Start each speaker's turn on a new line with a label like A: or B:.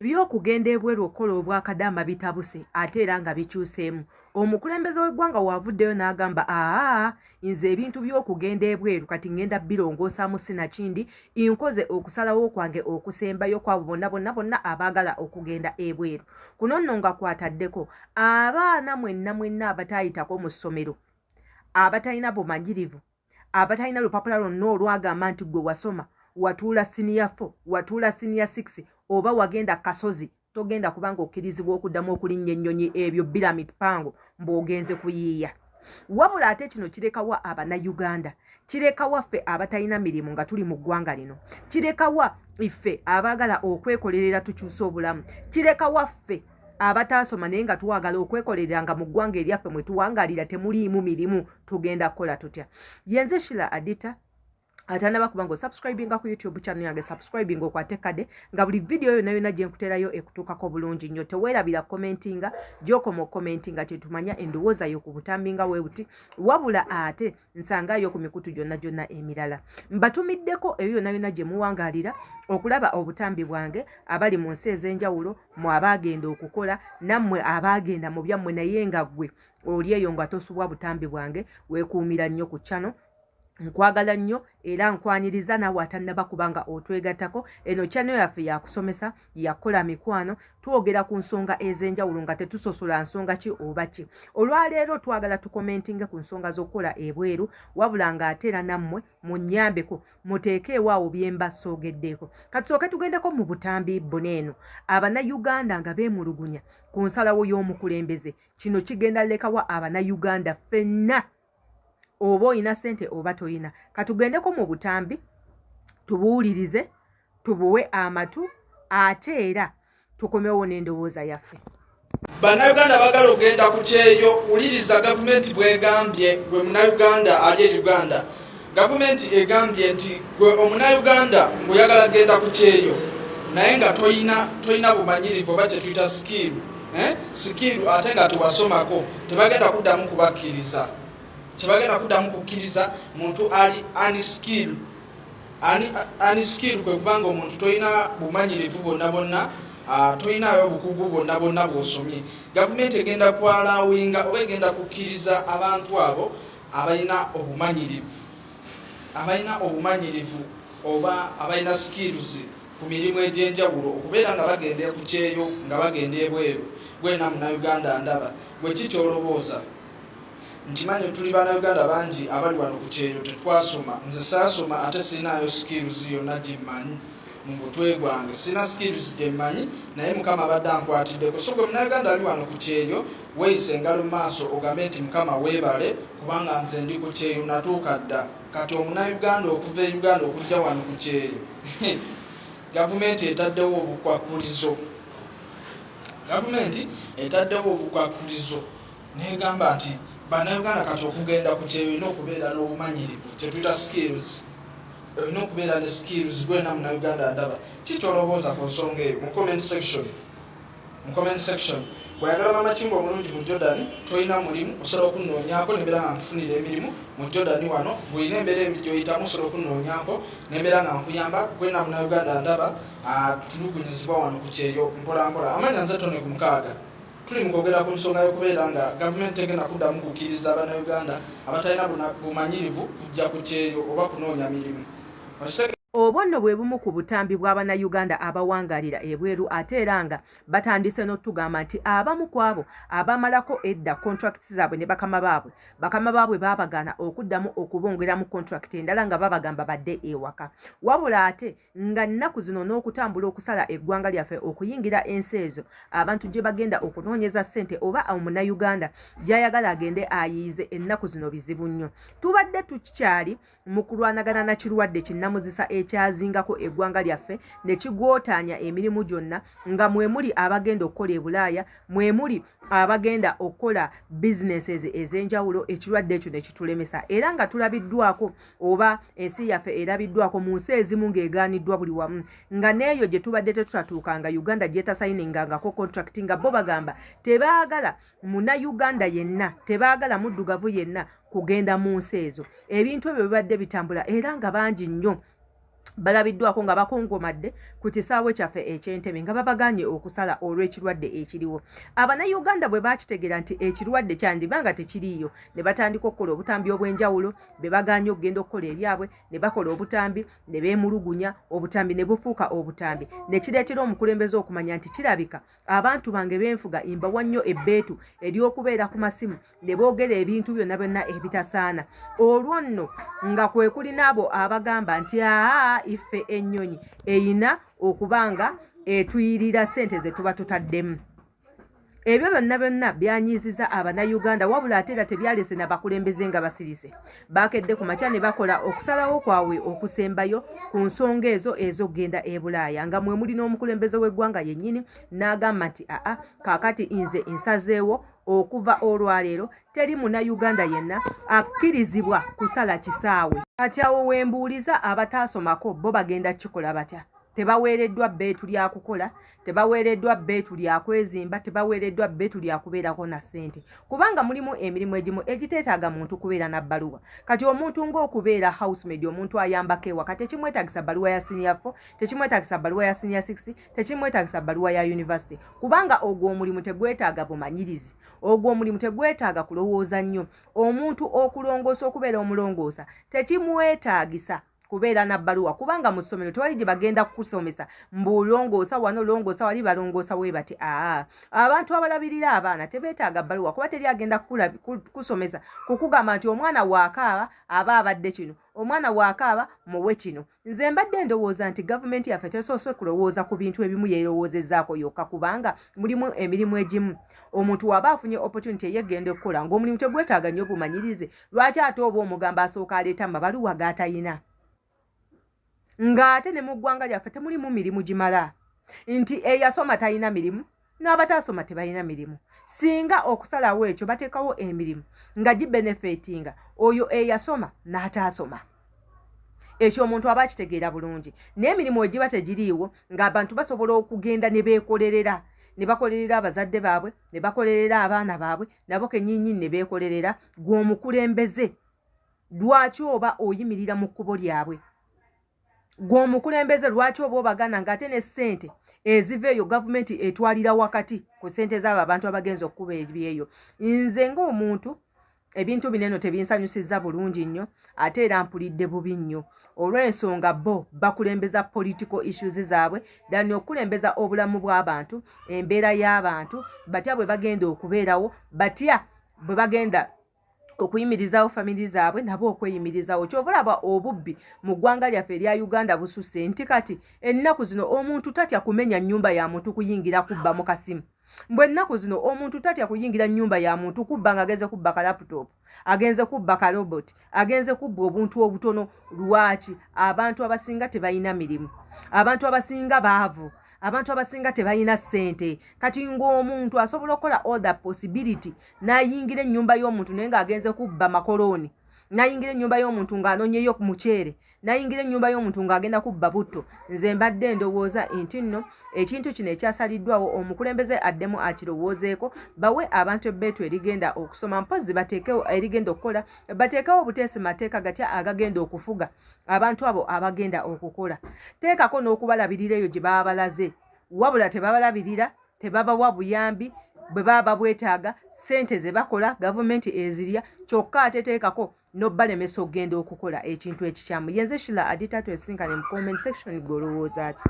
A: By'okugenda ebweru okukola obwakadaama bitabuse ate era nga bikyuseemu. Omukulembeze w'eggwanga wavuddeyo n'agamba nze ebintu by'okugenda ebweru kati ngenda birongoosamu sinakindi nkoze okusalawo kwange okusembayo kwabo bonna abaagala okugenda ebweru. Kuno nno nga kwataddeko abaana mwenna abataayitako mu ssomero, abatalina bumanyirivu, abatalina lupapula lwonna olwagamba nti gwe wasoma watuula siniya 4 watuula siniya 6 oba wagenda kasozi togenda kubanga okkirizibwa okuddamu okulinnya ennyonyi ebyo biramit pango mb'ogenze kuyiiya. Wabula ate kino kirekawa Abannayuganda, kirekawa ffe abatalina mirimu nga tuli mu ggwanga lino, kirekawa iffe abaagala okwekolerera tukyusa obulamu, kirekawa ffe abataasoma naye nga twagala okwekolerera nga mu ggwanga eryaffe mwe tuwangaalira temuliimu mirimu tugenda kukola tutya. Yenze Sheila Adita atanaba kubanga osubscribinga ku YouTube channel yange, subscribing okwate kade nga buli video yonna gye nkuterayo ekutuukako bulungi nnyo. Teweerabira commentinga gy'okoma commentinga kyetumanya endowooza yo ku butambi nga weebuti, wabula ate nsangayo ku mikutu gyonna emirala. Mbatumiddeko eyo yonna gye muwangaalira okulaba obutambi bwange abali mu nsi ez'enjawulo, mu abaagenda okukola nammwe abaagenda mu byammwe naye nga ggwe oli eyo nga tosubwa butambi bwange, weekuumira nnyo ku channel. Nkwagala nnyo era nkwaniriza naawe atannaba kubanga otwegattako. Eno channel yaffe yakusomesa, yakola mikwano, twogera ku nsonga ez'enjawulo nga tetusosola nsonga ki oba ki. Olwaleero twagala tukomentinge ku nsonga z'okukola ebweru, wabula ng'ate era nammwe munnyambeko muteekeewaawo bye mba soogeddeeko. Katusooke tugendeko mu butambi buneeno. Abannayuganda nga beemulugunya ku nsalawo y'omukulembeze, kino kigenda lekawa Abannayuganda ffenna oba oyina ssente oba toyina. Katugendeko mu butambi tubuwulirize, tubuwe amatu, ate era tukomewo n'endowooza yaffe.
B: Bannayuganda bagala ogenda ku kyeyo, wuliriza gavumenti bw'egambye gwe munnayuganda ali e Uganda. Gavumenti egambye nti gwe omunnayuganda ng'oyagala genda ku kyeyo naye nga toyina bumanyirivu oba kye tuyita skill, skill ate nga tewasomako, tebagenda kuddamu kubakkiriza. Tebagenda kuddamu kukkiriza muntu ali unskill. Unskill kwe kubanga omuntu toyina bumanyirivu bonna, toyinayo obukugu bonna bw'osomye. Gavumenti egenda kwalawinga oba egenda kukkiriza abantu abo abalina obumanyirivu oba abalina skills ku mirimu egy'enjawulo okubeera nga bagenda ku kyeyo nga bagenda ebweru. Gwena munnayuganda ndaba gwe kikyolobooza. Nkimanyi tuli Bannayuganda bangi abali wano ku kyeyo tetwasoma. Nze saasoma ate sirinayo skills yonna gye mmanyi mu butwe gwange, sirina skills gye mmanyi naye Mukama abadde ankwatiddeko. So gwe munnayuganda ali wano ku kyeyo weeyise engalo mu maaso ogambe nti Mukama weebale kubanga nze ndi ku kyeyo natuuka dda. Kati omunnayuganda okuva e Uganda okujja wano ku kyeyo gavumenti etaddewo obukwakulizo n'egamba nti Bannayuganda kati okugenda ku kyeyo olina okubeera n'obumanyirivu kye tuyita skills, olina okubeera ne skills. Gwena munnayuganda ndaba kikyolobooza ku nsonga eyo mu comment section. Bw'ayagala Mama Kimbo omulungi mu Jordan, toyina mulimu osobola okunnoonyaako nembeera nga nkufunira emirimu mu Jordan wano. Bw'olina embeera gy'oyitamu osobola okunnoonyaako nembeera nga nkuyamba. Gwena munnayuganda ndaba tulugunyizibwa wano ku kyeyo mpolampola. Amanya nze Tone ku Mukaaga. Tuli mu kwogera ku nsonga y'okubeera nga gavumenti egenda kuddamu kukkiriza Abannayuganda abatalina bumanyirivu kujja ku kyeyo oba kunoonya mirimu.
A: Obwo nno bwe bumu ku butambi bw'Abannayuganda abawangaalira ebweru, ate era nga batandise n'otugamba nti abamu ku abo abamalako edda contracts zaabwe ne bakama baabwe baabagaana okuddamu okubongera mu contract endala nga babagamba badde ewaka. Wabula ate nga nnaku zino n'okutambula okusala eggwanga lyaffe okuyingira ensi ezo abantu gye bagenda okunoonyeza ssente oba omunnayuganda gy'ayagala agende ayiize ennaku zino bizibu nnyo. Tubadde tukyali mu kulwanagana na kirwadde kinnamuzisa ekyazingako eggwanga lyaffe ne kigwotaanya emirimu gyonna, nga mwe muli abagenda okukola e Bulaaya, mwe muli abagenda okukola businesses ez'enjawulo. Ekirwadde ekyo ne kitulemesa era nga tulabiddwako oba ensi yaffe erabiddwako mu nsi ezimu ng'egaaniddwa buli wamu, nga n'eyo gye tubadde tetutatuukanga Uganda gyetasayiningangako contract nga bo bagamba tebaagala munnayuganda yenna, tebaagala muddugavu yenna kugenda mu nsi ezo. Ebintu ebyo bibadde bitambula era nga bangi nnyo balabiddwako nga bakongomadde ku kisaawe kyaffe eky'Entebbe nga babaganye okusala olw'ekirwadde ekiriwo. Abannayuganda bwe bakitegeera nti ekirwadde kyandiba nga tekiriiyo ne batandika okukola obutambi obw'enjawulo be baganye okugenda okukola ebyabwe ne bakola obutambi ne beemulugunya obutambi ne bufuuka obutambi ne kireetera omukulembeze okumanya nti kirabika abantu bange b'enfuga imbawa nnyo ebbeetu ery'okubeera ku masimu ne boogera ebintu byonna byonna ebitasaana. Olwo nno nga kwe kuli n'abo abagamba nti ife ennyonyi eyina okubanga etuyirira ssente ze tuba tutaddemu. Ebyo byonna byanyiiziza Abannayuganda wabula ate era tebyalese n'abakulembeze nga basirise. Baakedde ku makya ne bakola okusalawo kwabwe okusembayo ku nsonga ez'okugenda e Bulaaya nga mwe muli n'omukulembeze w'eggwanga yennyini n'agamba nti kaakati nze nsazeewo okuva olwaleero teri Munnayuganda yenna akkirizibwa kusala kisaawe. Kati awo wembuuliza abataasomako bo bagenda kikola batya? Tebaweereddwa bbeetu lya kukola, tebaweereddwa bbeetu lya kwezimba, tebaweereddwa bbeetu lya kubeerako na ssente. Kubanga mulimu emirimu egimu egiteetaaga muntu kubeera na bbaluwa. Kati omuntu ng'okubeera housemaid, omuntu ayambako ewaka, tekimwetagisa bbaluwa ya senior 4, tekimwetagisa bbaluwa ya senior 6, tekimwetagisa bbaluwa ya university. Kubanga ogwo omulimu tegwetaaga bumanyirizi. Ogwo omulimu tegwetaaga kulowooza nnyo. Omuntu okulongoosa okubeera omulongoosa tekimwetaagisa kubeera na bbaluwa kubanga mu ssomero tewali gye bagenda kukusomesa mbulongoosa wano longoosa wali balongoosa we bati abantu abalabirira abaana tebeetaaga bbaluwa kuba teri agenda kusomesa kukugamba nti omwana waakaaba aba abadde kino, omwana waakaaba muwe kino. Nze mbadde ndowooza nti gavumenti yaffe tesoose kulowooza ku bintu ebimu yeerowoozezaako yokka kubanga mulimu emirimu egimu omuntu waba afunye opportunity eyegenda okukola ng'omulimu tegwetaaga nnyo bumanyirize, lwaki ate oba omugamba asooka aleeta amabaluwa g'atayina? Ng'ate ne mu ggwanga lyaffe temulimu mirimu gimala nti eyasoma talina mirimu n'abataasoma tebalina mirimu. Singa okusalawo ekyo bateekawo emirimu nga gibenefitinga oyo eyasoma n'ataasoma, ekyo omuntu aba akitegeera bulungi. N'emirimu egiba tegiriiwo ng'abantu basobola okugenda ne beekolerera, ne bakolerera abazadde baabwe, ne bakolerera abaana baabwe, nabo kennyinnyini ne beekolerera, gw'omukulembeze lwaki oba oyimirira mu kkubo lyabwe? Gw'omukulembeze lwaki oba obagana ng'ate ne ssente eziva eyo gavumenti etwalira wakati ku ssente z'abo abantu abagenza okkuba ebyeyo? Nze ng'omuntu ebintu bineno tebinsanyusizza bulungi nnyo ate era mpulidde bubi nnyo olw'ensonga bo bakulembeza political issues zaabwe ddala okukulembeza obulamu bw'abantu, embeera y'abantu, batya bwe bagenda okubeerawo, batya bwe bagenda okuyimirizawo famiri zaabwe nabo okweyimirizawo. Kyova olaba obubbi mu ggwanga lyaffe erya Uganda bususse nti kati ennaku zino omuntu tatya kumenya nnyumba ya muntu kuyingira kubba mu kasimu. Mbwe ennaku zino omuntu tatya kuyingira nnyumba ya muntu kubba ng'agenze kubba ka laptop, agenze kubba ka robot, agenze kubba obuntu obutono. Lwaki? Abantu abasinga tebalina mirimu, abantu abasinga baavu, abantu abasinga tebalina ssente. Kati ng'omuntu asobola okukola all the possibility n'ayingira ennyumba y'omuntu naye ng'agenze kubba makolooni, n'ayingira ennyumba y'omuntu ng'anoonyeyo ku muceere, n'ayingira ennyumba y'omuntu ng'agenda kubba butto. Nze mbadde ndowooza nti nno ekintu kino ekyasaliddwawo omukulembeze addemu akirowoozeeko, bawe abantu ebbeetu erigenda okusoma, mpozzi bateekewo erigenda okukola, bateekewo obuteesi mateeka gatya agagenda okufuga abantu abo abagenda okukola. Teekako n'okubalabirira eyo gye baba balaze, wabula tebabalabirira, tebabawa buyambi bwe baba babwetaaga, ssente ze bakola gavumenti ezirya, kyokka ate teekako n'obbalemesa okugenda okukola ekintu ekikyamu. Yenze Shila Adita twesinkane mu comment section gw'olowooza ki?